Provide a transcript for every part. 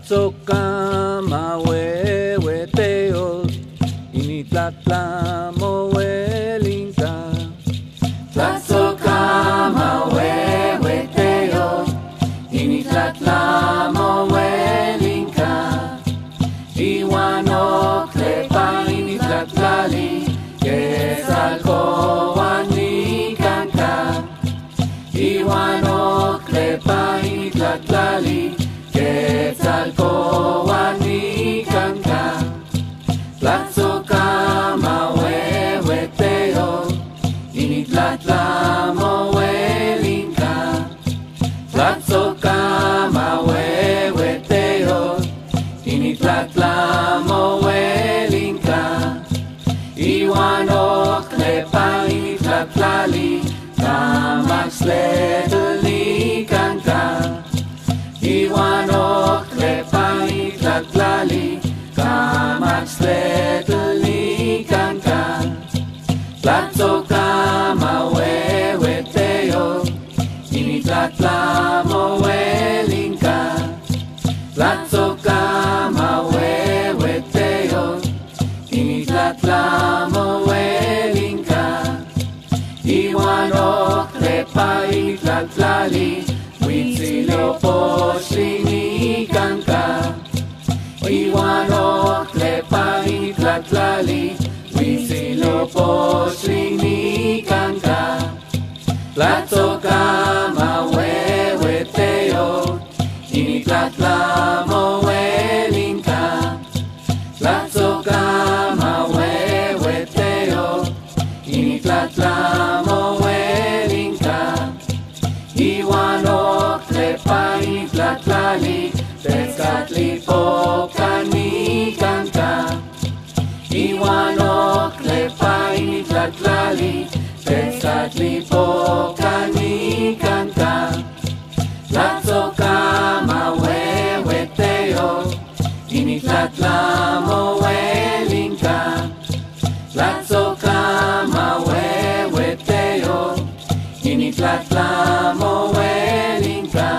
Tlatzocama huehueteos, initlatlamo huelinca. Tlatzocama huehueteos, initlatlamo huelinca. Iwan oklepa initlatlali, quetzalcoatl nicanca. Iwan oklepa initlatlali, quetzalcoatl nicanca. Tlatzocama huehueteos, initlatlamo huelinca. Tlatzocama huehueteos, initlatlamo huelinca. Iwan oklepa initlatlali, kamaxtletl nicanca. Iwan oklepa initlatlali, kamaxtletl nicanca. Tlatzocama huehueteos, initlatlamo huelinca. Tlatzocama huehueteos, initlatlamo huelinca. Iwan oklepa initlatlali, huitzilopochtli nicanca. Iwan oklepa initlatlali, huitzilopochtli nicanca. Tlatzocama huehueteos, initlatlamo huelinca. Tlatzocama huehueteos, initlatlamo huelinca. Iwan oklepa initlatlali, tetzcatlipoca nicanca. Iwan oklepa initlatlali, tetzcatlipoca nicanca. Tlatzocama huehueteos, initlatlamo huelinca. Tlatzocama huehueteos, initlatlamo huelinca.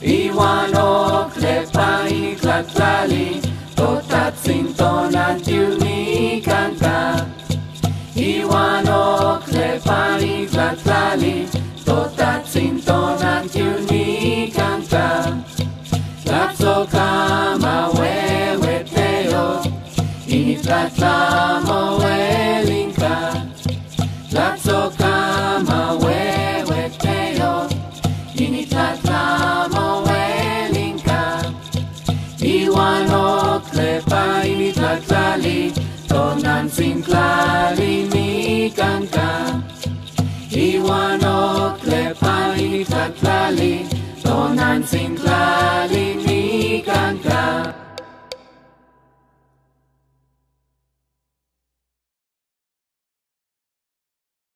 Iwan oklepa initlatlali, totatzin tonatiuh nicanca. Iwan oklepa initlatlali, totatzin tonatiuh nicanca. Tlatzocama huehueteos, initlatlamo